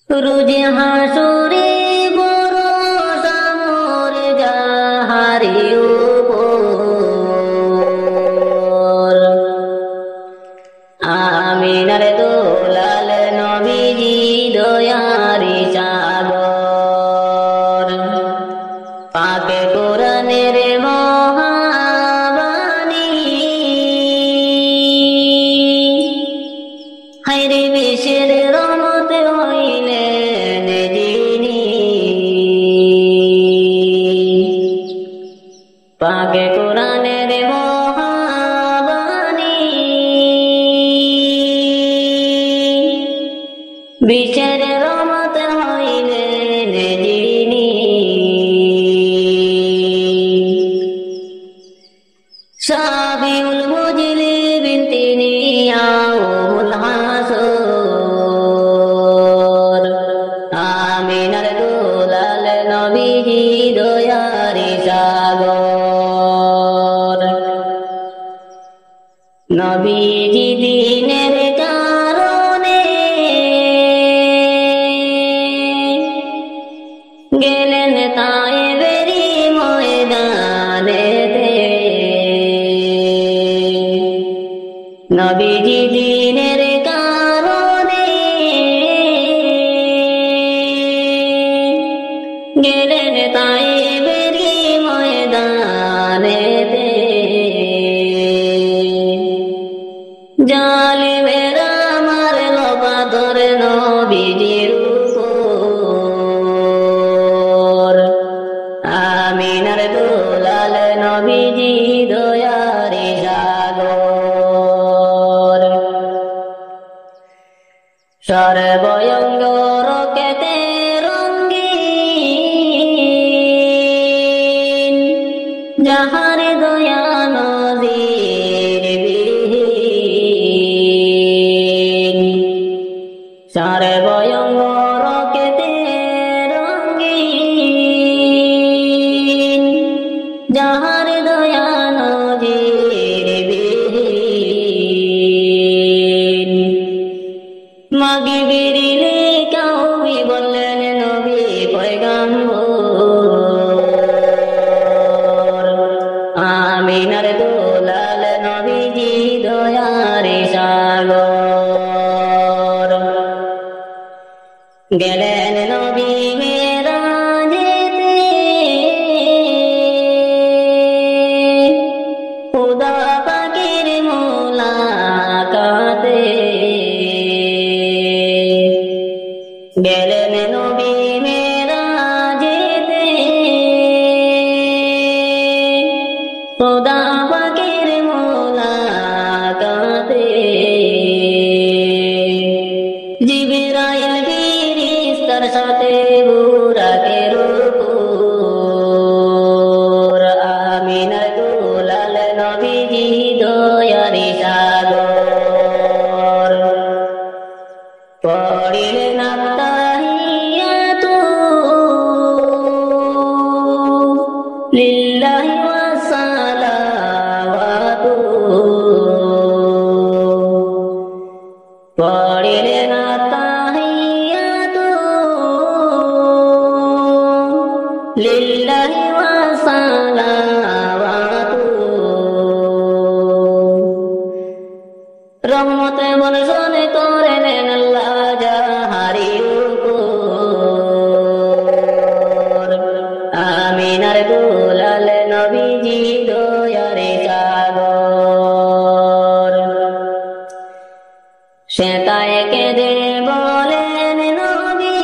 রোজে হাসুরে বড় সামর যাহারি উপর আমিনার দোলাল নবীজি দয়ারি সাগর পাকে কোরআনের মহাবাণী হায়রে বিশ্বের রহমত হইলেন যিনি পাকে কোরআনের মহাবাণী বিশ্বের রহমত হইলেন যিনি সাবিউল মুজলিবিন তিনি ইয়াউমুল হাসর আমিনার দুলাল নবীজি দয়ারি সাগর নবীজি দিনের কারণে গেলেন তায়েবেরি ময়দানেতে নবীজি দিনের কারণে গেলেন তায়েবেরি ময়দানেতে জালিমেরা মারল পাথর নবীজির উপর আমিনার দুলাল নবীজি দয়ারি সাগর সর্বঙ্গ রকেতে রঙ্গিন যাহার দয়া নজির বিহীন সর্বঙ্গ রকেতে রঙ্গিন যাহার দয়া নজির বিহীন মাগি বেরিলে কাউমি বললেন নবী পয়গাম্বর আমিনার দুলাল নবীজি দয়ারি সাগর গেলেন নবী মেরাজেতে খুদা পাকের মুলাকাতে গেলেন নবী মেরাজেতে খুদা পাকের মুলাকাতে জিবরাইল ফেরেশতার সাথে বুরাকের উপর আমিনার দুলাল নবীজি দয়ারি সাগর পড়িলেন আত্তাহিয়াতু লিল্লাহি ওয়া সালাওয়াতু পড়িলেন আত্তাহিয়াতু লিল্লাহি ওয়া সালাওয়াতু রহমতে বর্ষণ করেন আল্লাহ যাহারি উপর আমিনার দুলাল নবীজি দয়ারি সাগর শ্বেতায় কেঁদে বলেন নবী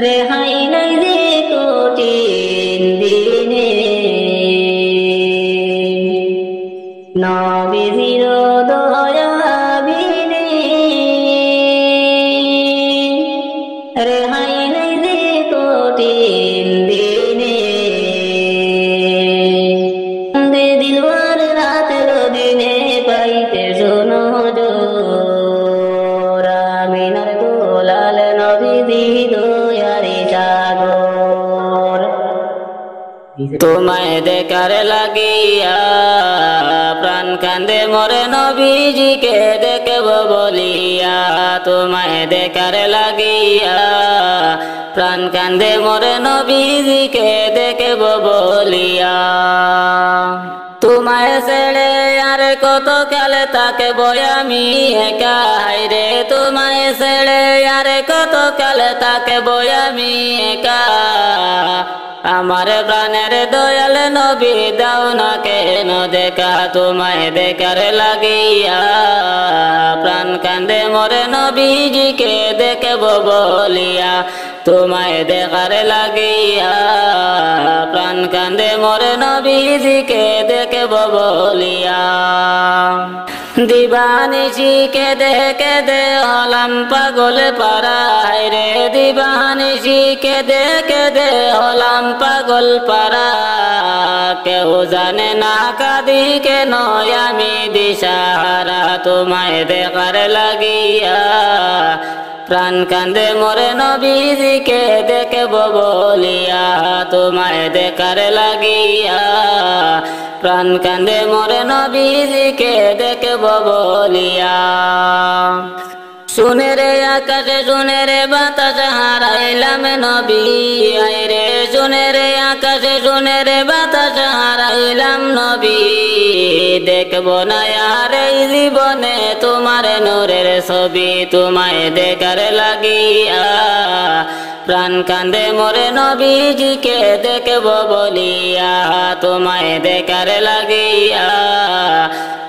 রেহাই নাই যে কঠিন দিনে নবীজির দয়া বিনে রেহাই নাই যে কঠিন দিনে দিলওয়ার রাতের দিনে পাইতে শোনো জোর আমিনার গোলাল নবীজি দয়ারে সাগর তোমায় দেখার লাগিয়া প্রাণ কান্দে মোরে নবীজিকে দেখব বলিয়া তোমায় দেখার লাগিয়া প্রাণ কান্দে মোরে নবীজিকে দেখব বলিয়া তোমায় ছেড়ে আর কত কালে তাকে বয়ামি একা হাইরে তোমায় ছেড়ে আর কত কালে তাকে বয়ামি একা আমার প্রাণের দয়াল নবী দাও না কেন দেখা তোমায় দেখার লাগিয়া প্রাণ কান্দে মোরে নবীজিকে দেখব বলিয়া তোমায় দেখার লাগিয়া প্রাণ কান্দে মোরে নবীজিকে দেখব বলিয়া দিবানিশিকে দেখে দে হলাম পাগল পাড়ায় রে দিবানিশিকে দেখে দে হলাম পাগল পাড়া কেউ জানে না কাঁদি কেন আমি দিশাহারা তোমায় দেখার লাগিয়া প্রাণ কান্দে মোরে নবীজিকে দেখব বলিয়া তোমায় দেখার লাগিয়া প্রাণ কান্দে মোরে নবীজিকে দেখব বলিয়া শুনে রে আকাশে শুনে রে বাতাস হারাইলাম নবী আইরে শুনে রে আকাশে শুনে রে বাতাস হারাইলাম নবী দেখব না আর এই জীবনে তোমার নূরের ছবি তোমায় দেখার লাগিয়া প্রাণ কান্দে মোরে নবীজিকে দেখব বলিয়া তোমায় দেখার লাগিয়া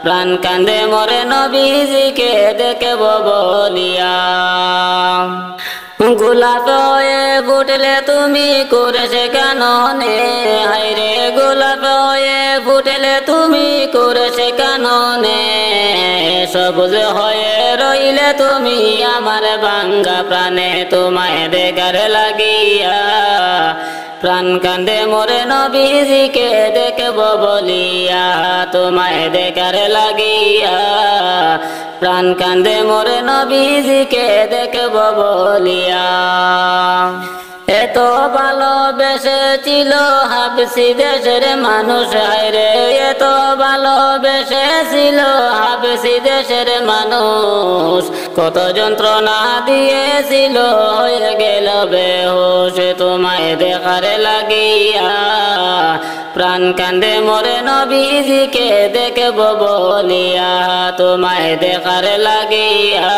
প্রাণ কান্দে মোরে নবীজিকে দেখব বলিয়া গোলাপ হয়ে ফুটলে তুমি করেছে কাননে হায়রে গোলাপ হয়ে ফুটলে তুমি করেছে কাননে সবুজ হয়ে রইলে তুমি আমার ভাঙ্গা প্রাণে তোমায় দেখার লাগিয়া প্রাণ কান্দে মোরে নবীজিকে দেখব বলিয়া তোমায় দেখার লাগিয়া প্রাণ কান্দে মোরে নবীজিকে দেখব বলিয়া এত ভালোবেসেছিল হাবসি দেশের মানুষ হায়রে এত ভালোবেসেছিল হাবসি দেশের মানুষ কত যন্ত্রণা দিয়েছিল হয়ে গেল বেহুশ তোমায় দেখার লাগিয়া প্রাণ কান্দে মোরে নবীজিকে দেখব বলিয়া তোমায় দেখার লাগিয়া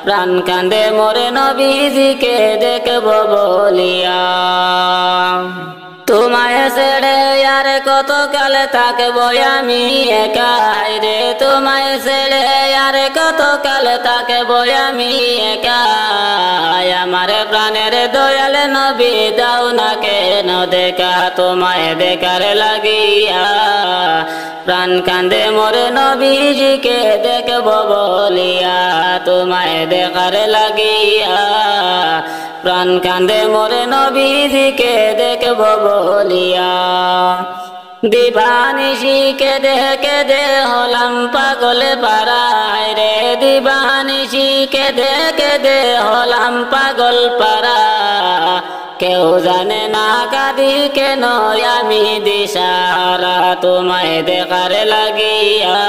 প্রাণ কান্দে মোরে নবীজিকে দেখব বলিয়া তোমায় ছেড়ে আর কত কালে থাকব আমি একা রে তোমায় ছেড়ে আর কত কালে থাকব আমি একা আমার প্রাণের দয়াল নবী দাও না কেন দেখা তোমায় দেখার লাগিয়া প্রাণ কান্দে মোরে নবীজিকে দেখব বলিয়া তোমায় দেখার লাগিয়া প্রাণ কান্দে মোরে নবীজিকে দেখব বলিয়া দিবানিশিকে দেখে দে হলাম পাগল পাড়ায় রে দিবানিশিকে দেখে দে হলাম পাগল পাড়া কেউ জানে না কাঁদি কেন আমি দিশাহারা তোমায় দেখার লাগিয়া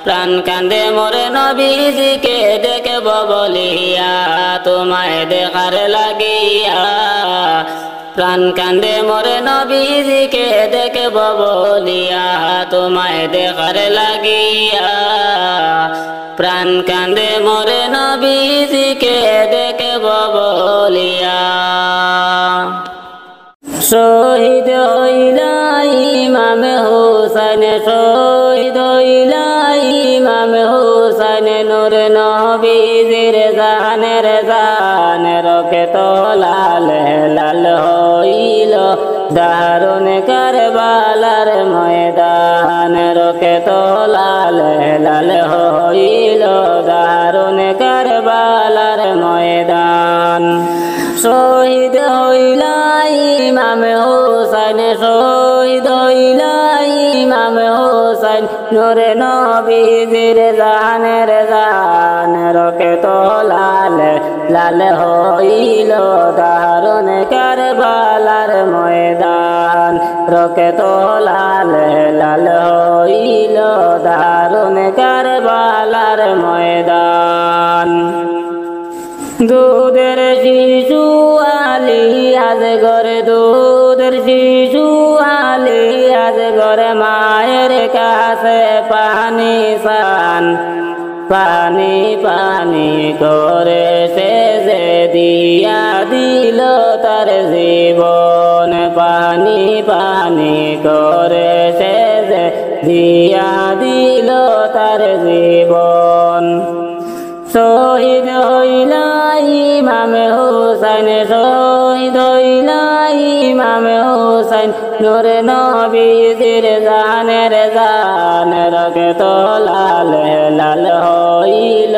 প্রাণ কান্দে মোরে নবীজিকে দেখব বলিয়া তোমায় দেখার লাগিয়া প্রাণ কান্দে মোরে নবীজিকে দেখব বলিয়া তোমায় দেখার লাগিয়া প্রাণ কান্দে মোরে নবীজিকে দেখব বলিয়া শহীদ হইলা ইমাম হোসেন শহীদ হইলা ইমাম হোসেন হুসাইন নূর নবীজির জানের জান রকে তো লাল লাল হইল দারুন কারবালার ময়দান রকে তো লাল লাল হইল দারুন কারবালার ময়দান শহীদ হইলা ইমাম হুসাইন শহীদ হইলা ইমাম হুসাইন নূরে নবীজির জানের জান রকে তো লাল লাল হইল দারুন কারবালার ময়দান রকে তো লাল লাল হইল দারুন কারবালার ময়দান দুধের শিশু আলী আজ ঘরে দুধের শিশু আলী আজ ঘরে মায়ের কাছে পানি সান পানি পানি করে সে যে দিয়া দিল তার জীবন পানি পানি করে সে যে দিয়া দিল তার জীবন শহীদ হইলা ইমাম হুসাইন শহীদ হইলা ইমাম হুসাইন নূরে নবীজির জানের জান রকে তো লাল লাল হইল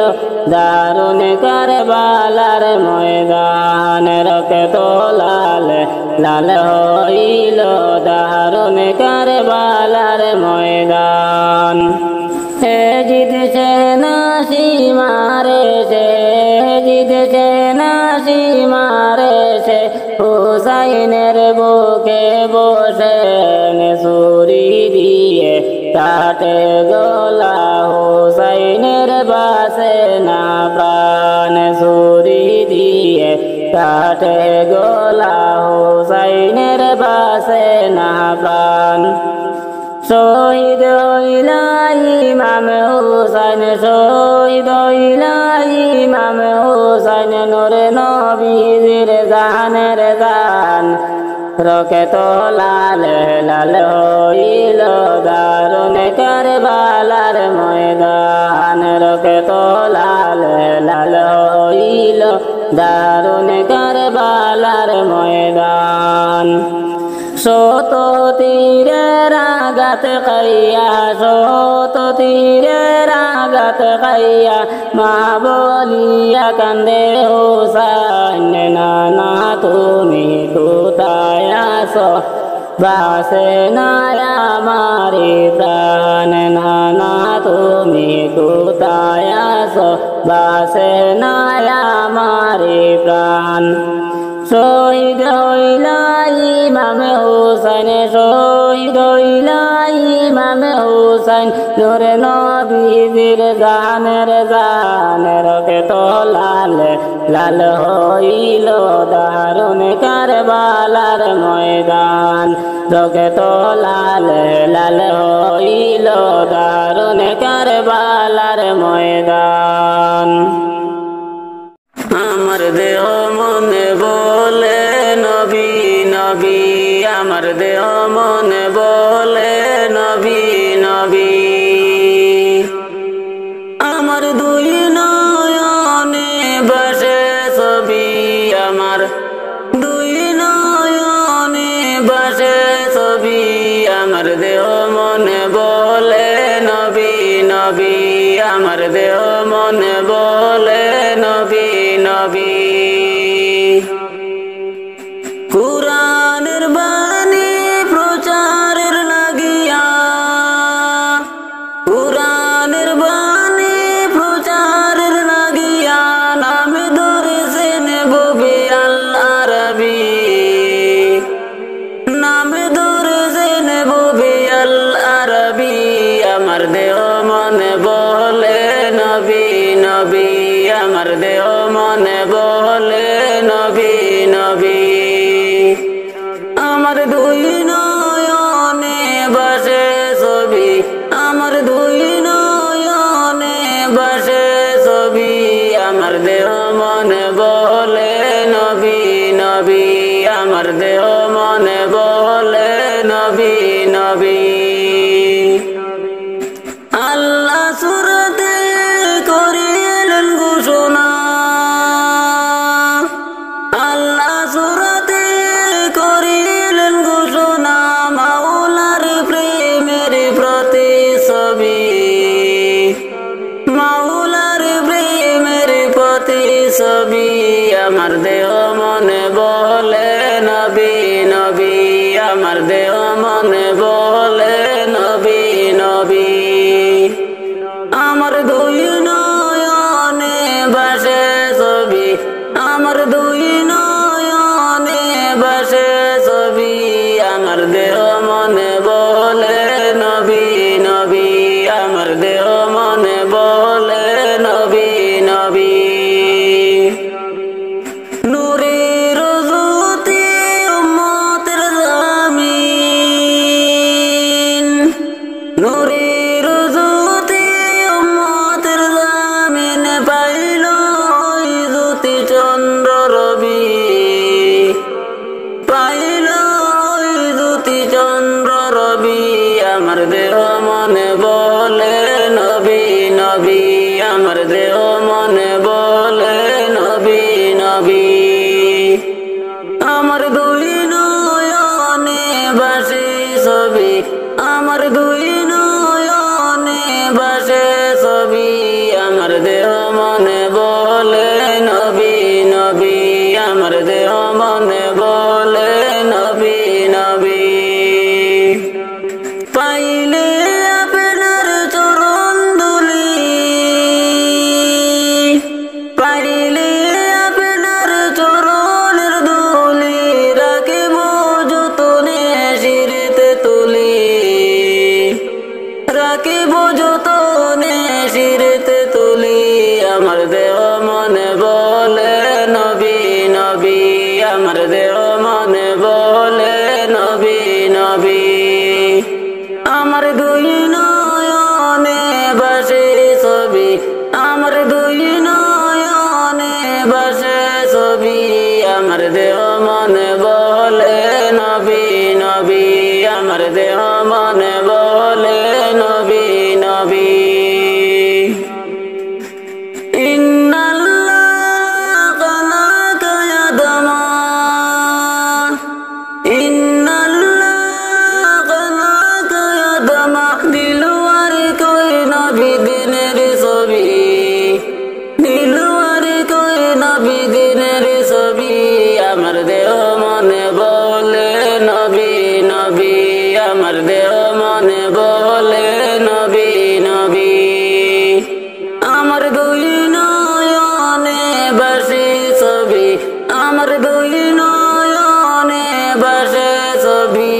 দারুন কারবালার ময়দান রকে তো লাল লাল হইল দারুন কারবালার ময়দান হে জিতছে নাসি মারে সে জিতছে নাসি মারে সে হুসাইনের বুকে বসে ছুরি দিয়ে কাটে গলা হুসাইনের বাসে না প্রাণ ছুরি দিয়ে কাটে গলা হুসাইনের বাসে না প্রাণ শহীদ হইলা ইমাম হুসাইন শহীদ হইলা ইমাম হুসাইন নূরে নবীজির জানের জান রকে তো লাল লাল হইল দারুন কারবালার ময়দান রকে তো লাল লাল হইল দারুন কারবালার ময়দান শত তীরের আঘাত খাইয়া শত তীরের আঘাত খাইয়া মা বলিয়া কান্দে হুসাইন নানা তুমি কোথায় আছো বাসে না আমারি প্রাণ নানা তুমি কোথায় আছো বাসে না আমারি প্রাণ শহীদ হইলা ইমাম হুসাইন শহীদ হইলা ইমাম হুসাইন নূরে নবীজির জানের জান রকে তো লাল লাল হইল দারুন কারবালার ময়দান রকে তো লাল লাল হইল দারুন কারবালার ময়দান আমার দেহ মনে বলে নবী নবী আমার দেহ মনে বলে নবী নবী আমার দুই নয়নে বসে ছবি আমার দুই নয়নে বসে ছবি আমার দেহ মনে বলে নবী নবী আমার দেহ মনে বলে নবী নবী কুরআনের বাণী প্রচারের লাগিয়া কুরআনের বাণী প্রচারের লাগিয়া নাম ধরেছেন ববি আল আরবি নাম ধরেছেন ববি আল আরবি আমার দেহ মনে বলে নবী নবী আমার দেহ মনে বলে নবী নবী আমার দুই নয়নে বসে ছবি আমার দুই নয়নে বসে ছবি আমার দেহ মনে বলে নবী নবী আমার দেহ মনে বলে নবী নবী আল্লাহ সুরতে আমার দেহ মনে বলে নবী নবী আমার দেহ মনে বলে নবী নবী আমার দুই নয়নে ভাসে ছবি আমার দুই নয়নে ভাসে ছবি আমার দেহ মনে বলে নবী নবী আমার দেহ মনে বলে নবী নবী নূরের জ্যোতি উম্মতের জামিন নূরের জ্যোতি উম্মতের জামিন পাইল ওই জ্যোতি চন্দ্র রবি পাইল ওই জ্যোতি চন্দ্র রবি আমার দেহ মনে বলে নবী নবী আমার দেহ মনে বলে নবী নবী আমার দুই নয়নে ভাসে ছবি আমার দুই নয়নে ভাসে ছবি আমার দেহ মনে বলে নবী নবী আমার দেহ মনে বলে নবী নবী পাইলে আপনার চরণ ধুলি পাইলে আপনার চরণের ধুলি রাখিব যতনে শিরতে তুলি রাখিব যতনে শিরতে তুলি আমার দেহ মনে বলে নবী নবী আমার দেহ মনে বলে নবী নবী আমার দুই নয়নে ভাসে ছবি আমার দুই নয়নে ভাসে ছবি আমার দেহ মনে বলে নবী নবী আমার দেহ মনে বলে নবী নবী ইন্নাল্লাহ খালাকা আদমা ইন্নাল্লাহ খালাকা আদমা দিলওয়ার কই নবী দিনের ছবি দিলওয়ার কই নবী দিনের ছবি আমার দেহ মনে বলে নবী নবী আমার দেহ মনে বলে নবী নবী আমার দুই নয়নে ভাসে ছবি আমার দুই নয়নে ভাসে ছবি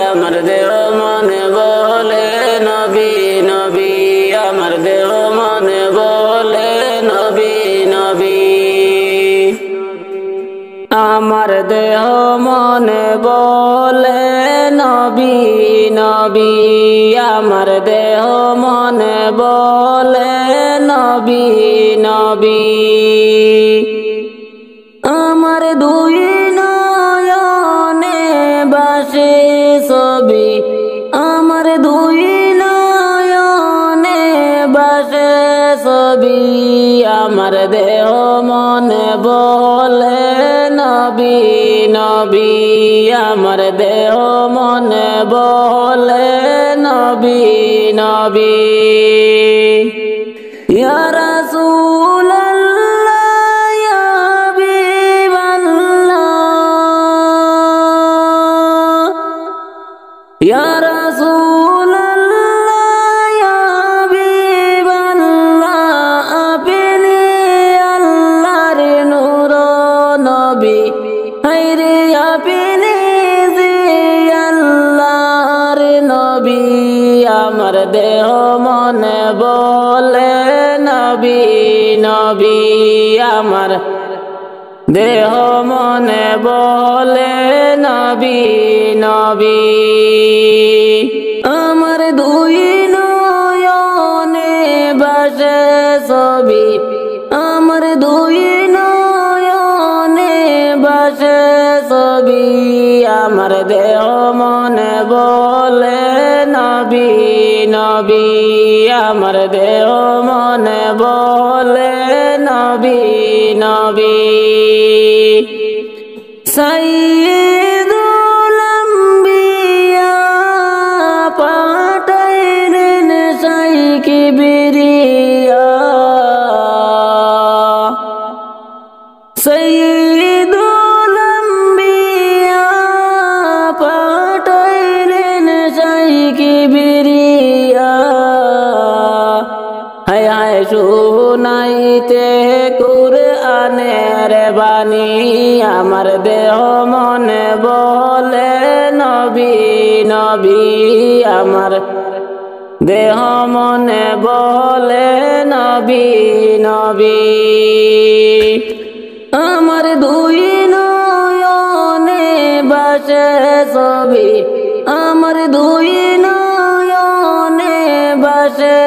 আমার দেহ মনে বলে নবী নবী আমার দেহ মনে বলে নবী নবী আমার দেহ মনে বলে নবী নবী আমার দেহ মনে বলে নবী নবী আমার দুই নয়নে ভাসে ছবি আমার দুই নয়নে ভাসে ছবি আমার দেহ মনে বলে নবী নবী আমার দেহ মনে বলে নবী নবী ইয়া রাসূলুল্লাহ ইয়া হাবিবাল্লাহ ইয়া রাসূলুল্লাহ ইয়া হাবিবাল্লাহ আপনি আল্লাহর নূর নবী হায়রে আপনি যে আল্লাহর নবী আমার দেহ মনে বলে নবী নবী আমার দেহ মনে বলে নবী নবী আমার দুই নয়নে ভাসে ছবি আমার দুই নয়নে ভাসে ছবি আমার দেহ মনে বলে নবী নবী আমার দেহ মনে বলে নবী নবী সাইয়্যিদুল আম্বিয়া পাঠাইলেন সাই কিবরিয়া সাইয়্যিদ শুনাইতে কুরআনের বাণী আমার দেহ মনে বলে নবী নবী আমার দেহ মনে বলে নবী নবী আমার দুই নয়নে বাসে ছবি আমার দুই নয়নে বাসে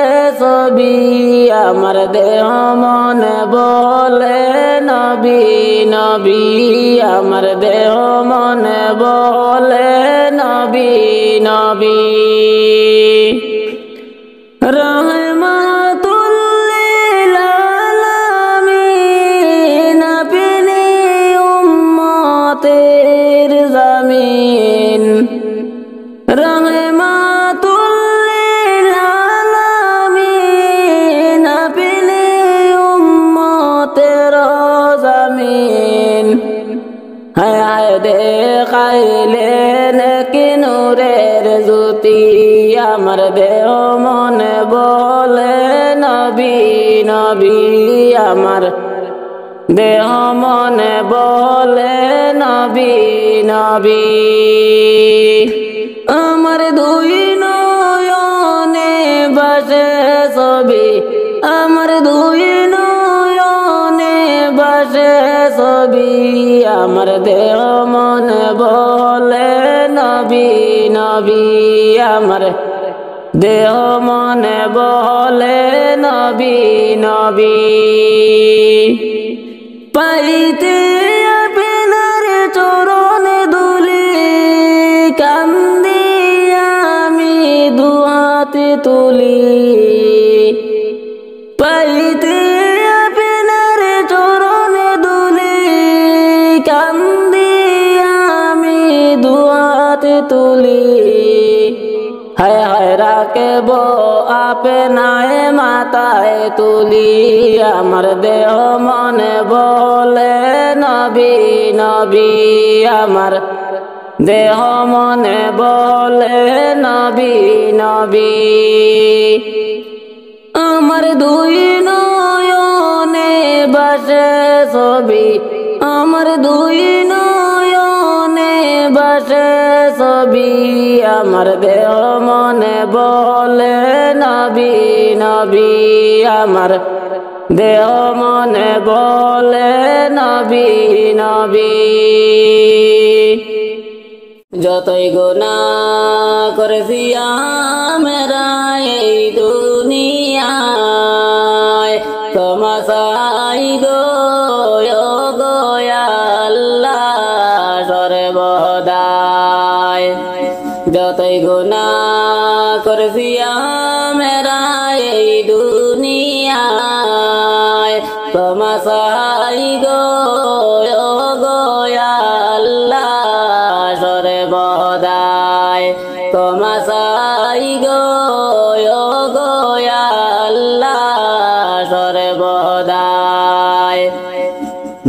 ছবি আমার দেহ মনে বলে নবী নবী আমার দেহ মনে বলে নবী নবী রহমাতুল লিল আলামিন আপনি উম্মতের জামিন রহমাতুল লিল আলামিন আপনি উম্মতের জামিন হায় হায় দেখাইলেন কি নূরের জ্যোতি আমার দেহ মনে বলে নবী নবী আমার দেহ মনে বলে নবী নবী আমার দুই নয়নে বাসে ছবি আমার দুই নয়নে বাসে ছবি আমার দেহ মনে বলে নবী নবী আমার দেহ মনে বলে নবী নবী পাইতে আপনার চরণ ধুলি কান্দি আমি দুহাতে তুলি পাইতে আপনার চরণ ধুলি কান্দি আমি দুহাতে তুলি হায় হায় রাখব আপনায় মাথায় তুলি আমার দেহ মনে বলে নবী নবী আমার দেহ মনে বলে নবী নবী আমার দুই নয়নে বাসে ছবি আমার দুই নয়নে বাসে ছবি আমার দেহ মনে বলে নবী নবী আমার দেহ মনে বলে নবী নবী যতই গুনাহ করেছি আমরা এই দুনিয়ায় ক্ষমা চাই গো আল্লাহ সর্বদাই যতই গুনাহ করেছি আমরা এই দুনিয়ায় ক্ষমা চাই গো আল্লাহ সর্বদাই ক্ষমা চাই গো আল্লাহ সর্বদাই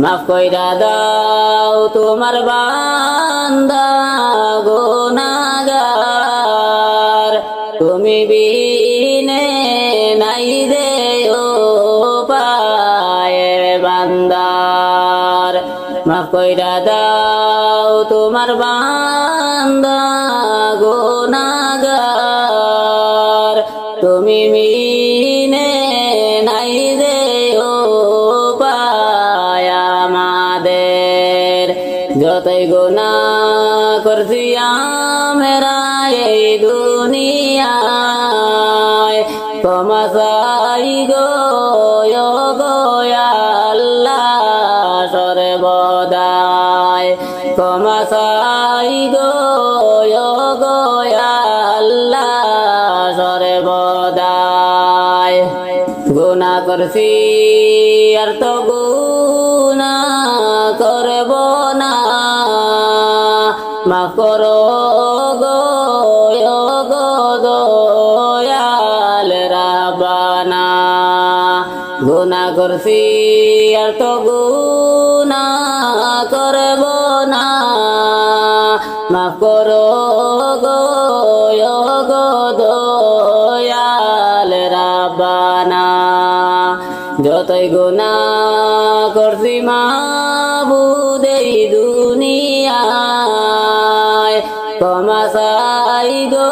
মাফ কইরা দাও তোমার বান্দা গুনাহগার তুমি বিনে নাই রে উপায় বান্দার মাফ কইরা দাও তোমার বান্দা গুনাহগার তুমি বিনে নাই রে উপায় আমাদের যতই গুনাহ করছি আমরা এই দুনিয়ায় ক্ষমা চাই গো আল্লাহ সর্বদাই ক্ষমা চাই গো আল্লাহ সর্বদাই গুনাহ করছি আর তো গুনাহ করব না মাফ করো গো দয়াল রাব্বানা গুনাহ করছি আর তো গুনাহ করব না মাফ করো গো দয়াল রাব্বানা যতই গুনাহ করছি মাবুদ এই দুনিয়ায় ক্ষমা চাই গো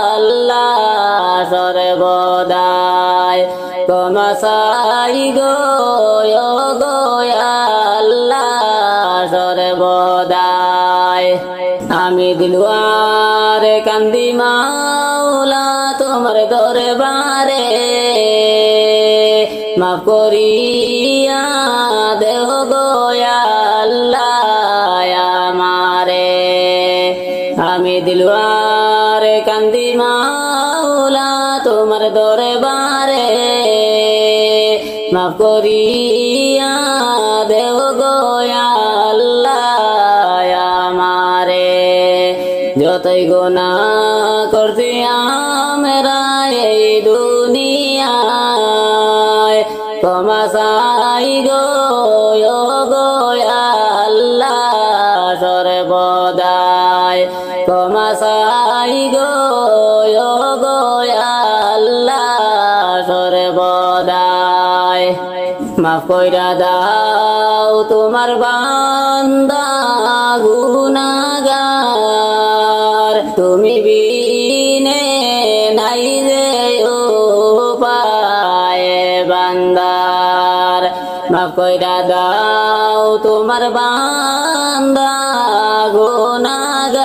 আল্লাহ সর্বদাই ক্ষমা চাই গো আল্লাহ সর্বদাই আমি দিলওয়ারে কান্দি মাওলা তোমার দরবারে মাফ করিয়া দেও গো আল্লাহ আমারে আমি দিলওয়ারে কান্দি মাওলা তোমার দরবারে মাফ করিয়া দেও গো আল্লাহ আমারে যতই গুনাহ করছি আমরা এই দুনিয়ায় ক্ষমা চাই গো আল্লাহ সর্বদাই ক্ষমা চাই গো আল্লাহ সর্বদাই মাফ কইরা দাও তোমার বান্দা গুনাহগার তুমি বিনে নাই যে উপায় বান্দার মাফ কইরা দাও তোমার বান্দা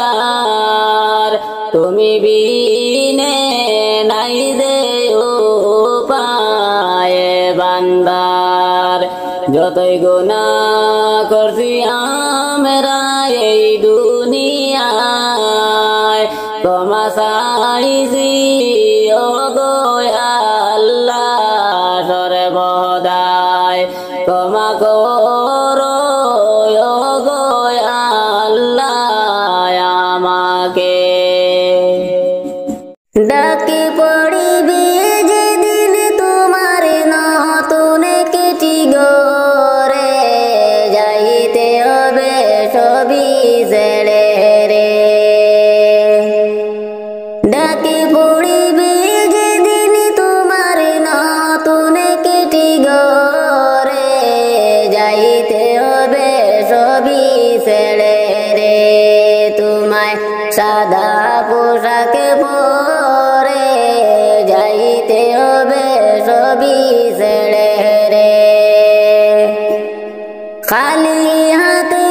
গুনাহগার তুমি বিনে নাই যে উপায় বান্দার যতই গুনাহ করছি আমরা এই দুনিয়ায় ক্ষমা চাইছি ও গো আল্লাহ সর্বদাই ক্ষমা করো ও গো আল্লাহ আমাকে ডাকে পড়িবে যেদিন তোমার নতুন কেটি গরে যাইতে হবে সবই ছেড়ে রে ডাকে পড়িবে যেদিন তোমার নতুন কেটি গরে যাইতে হবে সবই ছেড়ে রে তোমায় সাদা পোশাকে পরে যাইতে হবে সবই ছেড়ে রে খালি হাতে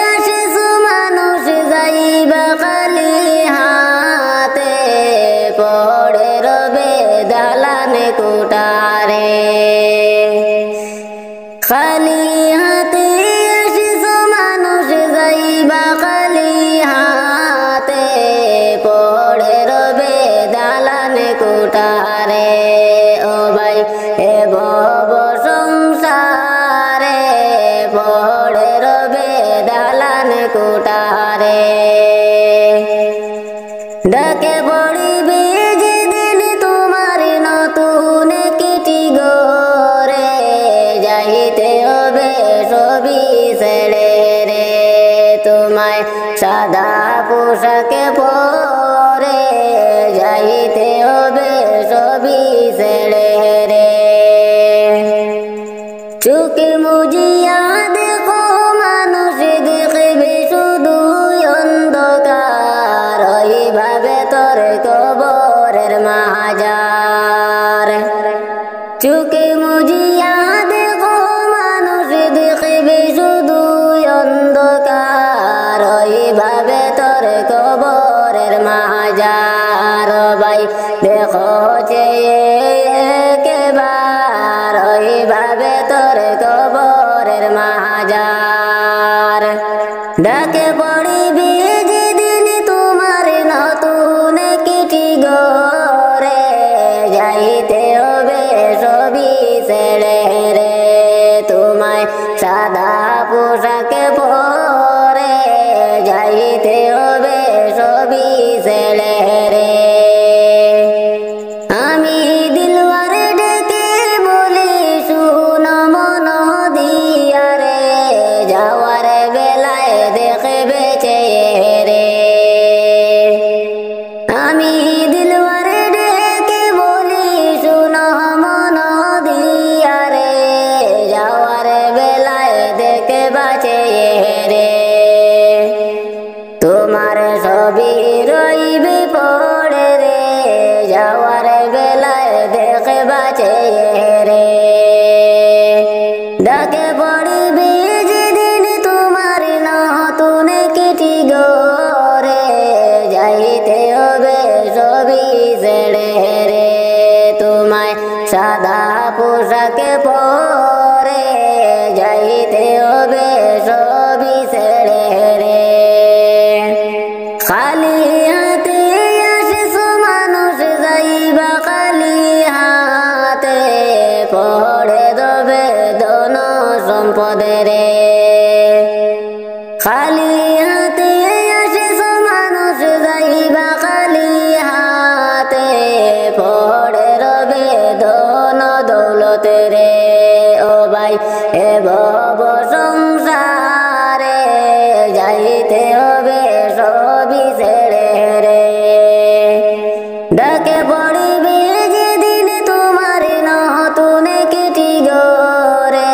আসিছো মানুষ যাইবা খালি হাতে পড়ে রবে দালানে কোটারে খালি হাতে আসিছো মানুষ যাইবা খালি হাতে পড়ে রবে দালানে কোটারে ও ভাই এ ভব সংসারে পড়ে রবে দালানে কোটারে ডাকে পড়িবে যেদিন তোমার নতুন কেটি গরে যাইতে হবে সবই ছেড়ে রে তোমায় সাদা পোশাকে পরে যাইতে হবে সবই ছেড়ে রে চোখে মুজিয়া দেখো মানুষ দেখবে শুধু অন্ধকার ওইভাবে তোর কবরের মাজার চোখে মুজিয়া দেখো মানুষ দেখবে শুধু অন্ধকার ওইভাবে তোর কবরের মাজার ভাই দেখো একবার ওইভাবে তোর কবরের মাজার ডাকে পড়িবে যেদিন তোমার নতুন কেটি গরে যাইতে হবে সবই ছেড়ে রে তোমায় সাদা পোশাকে পরে যাইতে হবে সবই ছেড়ে রে আমি দিলওয়ারে ডেকে বলি শুনো মন দিয়া রে যাওয়ার বেলায় দেখবে চেয়ে আমি দিলওয়ারে ডেকে বলি শুনো মন মোদেরে খালি হাতে আসিস মানুষ যাইবা খালি হাতে পড়ে রবে ধন দৌলতে রে ও ভাই এ ভব সংসারে যাইতে হবে সবই ছেড়ে রে ডাকে পড়িবে যেদিন তোমার নতুন কিটি গরে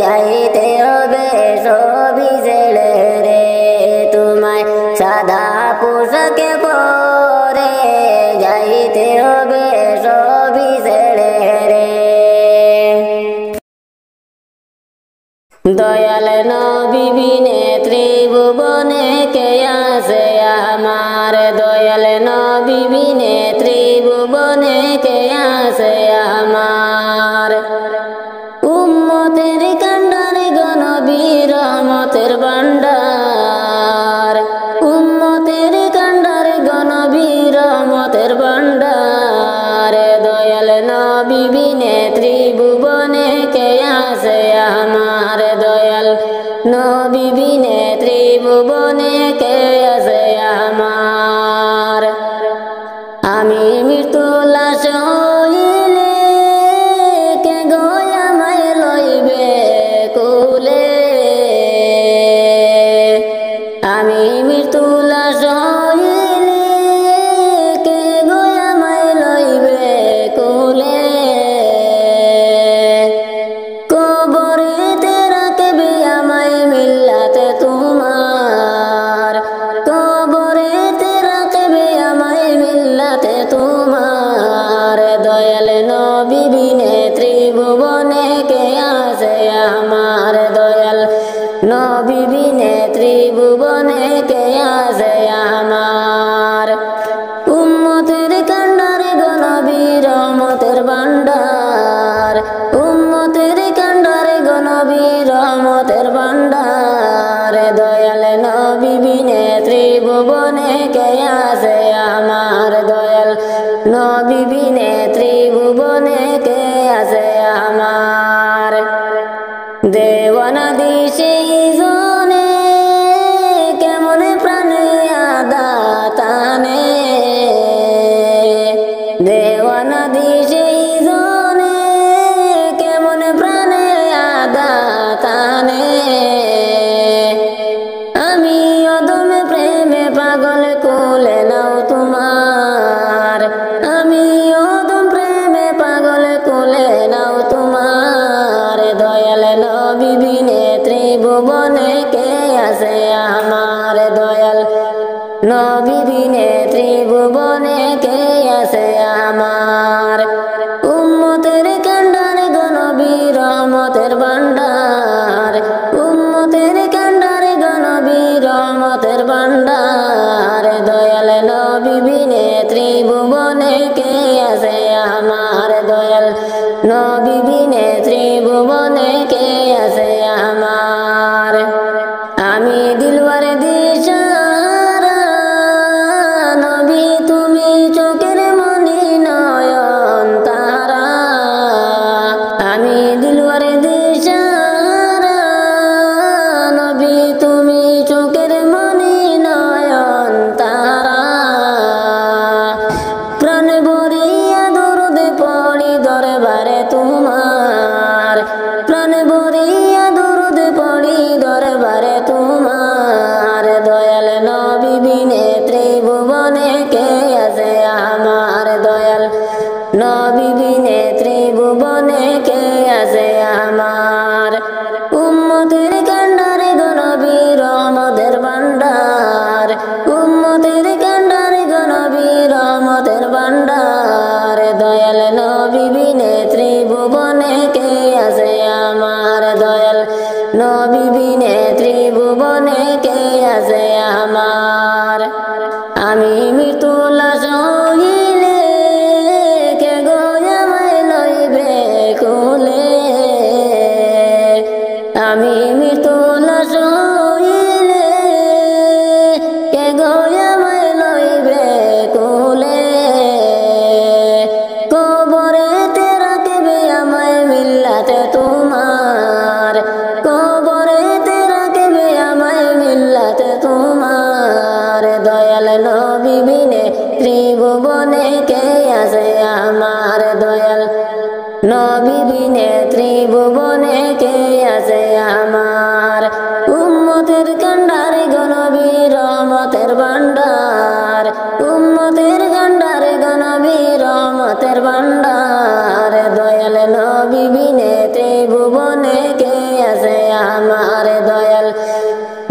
যাইতে হবে সবই ছেড়ে রে তোমায় সাদা পোশাকে পরে যাইতে হবে সবই ছেড়ে রে দয়াল নবী বিনে ত্রিভুবনে কে আছে আমার দয়াল নবী বিনে ত্রিভুবনে কে আছে আমার উম্মতের কান্ডারে গনবী রহমতের ভান্ডার উম্মতের কান্ডারে গনবী রহমতের ভান্ডার দয়াল নবী বিনে ত্রিভুবনে কে আছে আমার দয়াল নবী বিনে ত্রিভুবনে কে আছে আমার আমি মৃত্যু লাশ হইলে কে গয়ামায় লইবে কুলে আমি মৃত্যু লাশ হইলে কে গয়ামায় লইবে কুলে কবরেতে রাখবে আমায় মিল্লাতে তোমার কবরেতে রাখবে আমায় মিল্লাতে তোমার দয়াল নবী বিনে ত্রিভুবনে কে আছে আমার দয়াল নবী বিনে ত্রিভুবনে কে আছে আমার উম্মতের কান্ডারে গনবী রহমতের ভান্ডার উম্মতের কান্ডারে গনবী রহমতের ভান্ডার দয়াল নবী বিনে ত্রিভুবনে কে আছে আমার দয়াল নবী বিনে ত্রিভুবনে কে আছে আমার দেওয়ানা দিশে জনে কেমন প্রাণে আদাতানে দেওয়ানা দিশে জনে কেমন প্রাণে আদাতানে আমি অদমে প্রেমে পাগল কোলে নাও তোমার আমি অদম প্রেমে পাগল কোলে নাও তোমার দয়াল নবী বিনে ত্রিভুবনে কে আছে আমার দয়াল নবী বিনে ত্রিভুবনে কে আছে আমার উম্মতের কান্ডারে গনবী রহমতের ভান্ডার উম্মতের কান্ডারে গনবী রহমতের ভান্ডার দয়াল নবী বিনে ত্রিভুবনে কে আছে আমার দয়াল নবী বিনে ত্রিভুবনে কে আছে আমার আমি দিলওয়ারে দিশারা নবী তুমি চোখের মনি নয়ন তারা আমি দিলওয়ারে দিশারা নবী তুমি চোখের মনি নয়ন তারা প্রাণ ভরিয়া দরুদ পড়ি দরবারে তোমার প্রাণ ভরিয়া দরুদ পড়ি দরবারে তোমার দয়াল নবী বিনে ত্রিভুবনে কে আছে আমার দয়াল নবী বিনে ত্রিভুবনে কে আছে আমার উম্মতের কান্ডারে গনবী রহমতের ভান্ডার উম্মতের কান্ডারে গনবী রহমতের ভান্ডার দয়াল নবী বিনে ত্রিভুবনে কে আছে আমার দয়াল নবী বিনে ত্রিভুবনে কে আছে আমার আমি মৃত্যু লাশ হইলে কে গয়ামায় লইবে কুলে আমি মৃত্যু লাশ হইলে কে গয়ামায় লইবে কুলে কবরেতে রাখবে আমায় মিল্লাতে তোমার দয়াল নবী বিনে ত্রিভুবনে কে আছে আমার দয়াল নবী বিনে ত্রিভুবনে কে আছে আমার উম্মতের কান্ডারে গো নবী রহমতের ভান্ডার উম্মতের কান্ডারে গো নবী রহমতের ভান্ডার দয়াল নবী বিনে ত্রিভুবনে কে আছে আমার দয়াল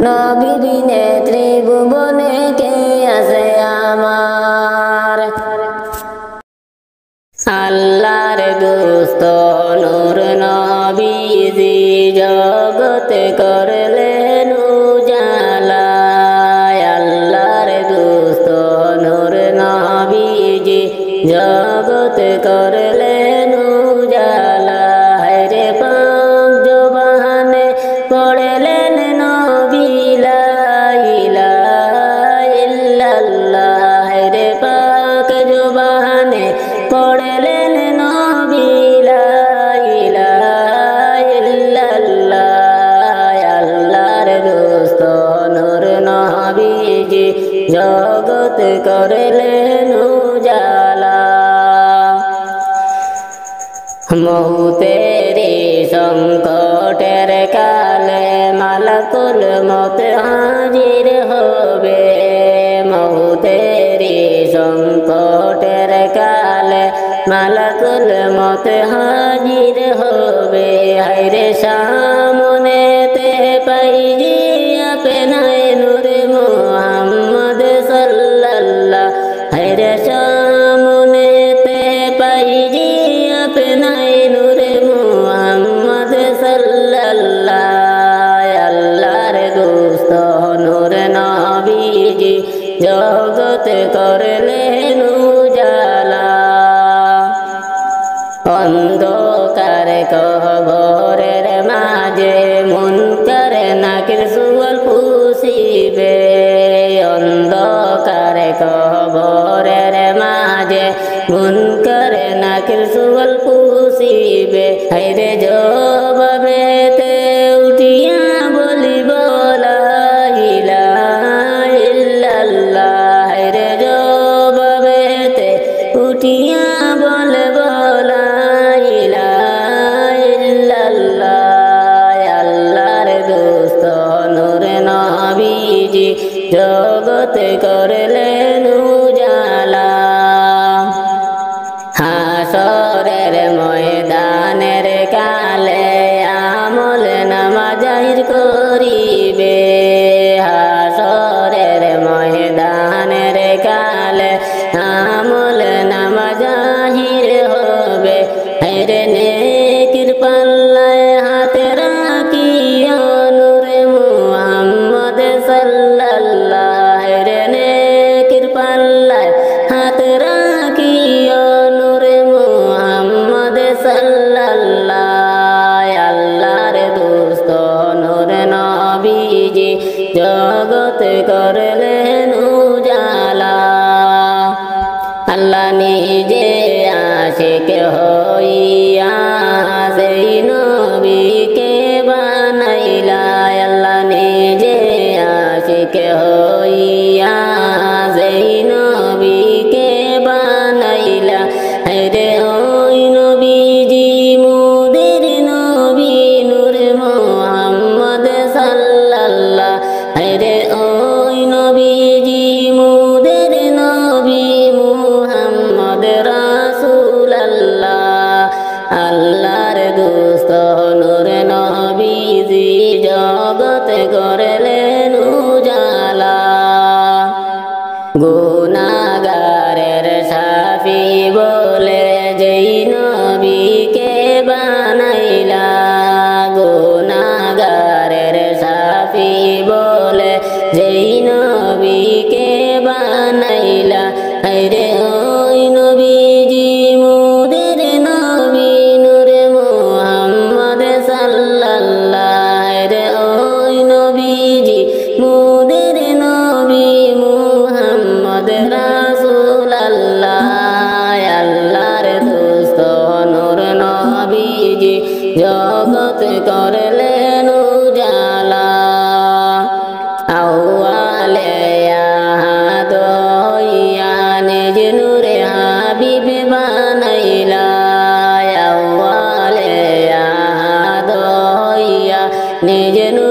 নবী বিনে ত্রিভুবনে কে আছে আমার আল্লাহর দোস্ত নূর নবীজি জগত করলেন উজালা আল্লাহর দোস্ত নূর নবীজি জগত করলেন উজালা রে পাক জবানে পড়লেন নবী লা ইলাহা ইল্লাল্লাহ রে পাক জবানে পড়লেন নবী লা ইলাহা ইল্লাল্লাহ আল্লাহর দোস্ত নূর নবীজি জগত করলেন উজালা মৌতেরি সংকটের কালে মালাকুল মত হাজির হবে মৌতেরি সংকটের কালে মালাকুল মত হাজির হবে হায়রে সামনেতে পাইজি আপনায় নূর মুহাম্মদ সাল্লাল্লাহ হায়রে সামনেতে পাইজি আপনায় নূর মুহাম্মদ সাল্লাল্লাহ আল্লাহর দোস্ত নূর নবীজি জগত করলেন উজালা অন্ধকার কবরের মাঝে মুনকার নাকির সুয়াল পুষিবে অন্ধকার কবরের মাঝে মুনকার নাকির সুয়াল পুষিবে হায়রে জবাবেতে উঠিয়া বলিব লা ইলাহা ইল্লাল্লাহ হায়রে জবাবেতে উঠিয়া বলব লা ইলাহা ইল্লাল্লাহ আল্লাহর দোস্ত নূর নবীজি জগত করলেন উজালা হাসরের ময়দানের কালে আমল নামা জাহির করিবে হাসরের ময়দানের কালে আমল নামা জাহির হবে হেরে নেকির পাল্লায় হাতে রাখিয়া নূর মুহাম্মদ সাল্লাল্লাহ হেরে নেকির পাল্লায় হাত রাখিয়া নূর মুহাম্মদ সাল্লাল্লাহ আল্লাহর দোস্ত নূর নবীজি জগত করলেন উজালা আল্লাহ নিজে আশিক হইয়া সেই নবীকে বানাইলা আল্লাহ নিজে আশিক হইয়া সেই নবীকে বানাইলা রে ওই নবীজি মুদের নবী নূর মুহাম্মদ সাল্লাল্লাহ রে ওই নবীজি মুদের নবী মুহাম্মদ রাসূলুল্লাহ আল্লাহর দোস্ত নূর নবীজি জগত করলেন উজালা গুনাহগারের শাফি বলে যেই নবীকে বানাইলা গুনাহগারের শাফি বলে যেই নবীকে বানাইলা রে ওই নবীজি মুদের নবী নূর মুহাম্মদ সাল্লাল্লাহ রে ওই নবীজি মুদের নবী মুহাম্মদ রাসূলুল্লাহ আল্লাহর দোস্ত নূর নবীজি জগত করলেন উজালা আউয়ালে আহাদ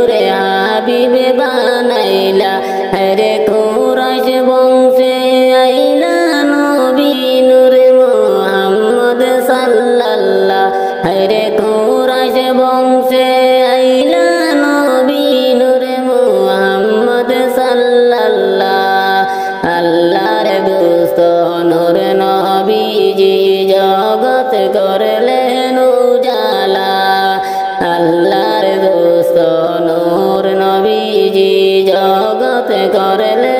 নূরে হাবিবে বানাইলা হরে কুরাইশ বংশে আইলা নবী নূরে মুহাম্মদ সাল্লাল্লাহ হরে কুরাইশ বংশে আইলা নবী নূরে মুহাম্মদ সাল্লাল্লাহ আল্লাহর দোস্ত নূর নবীজি জগৎ করলেন উজালা আল্লাহর দোস্ত নূর নবীজি জগৎ করলেন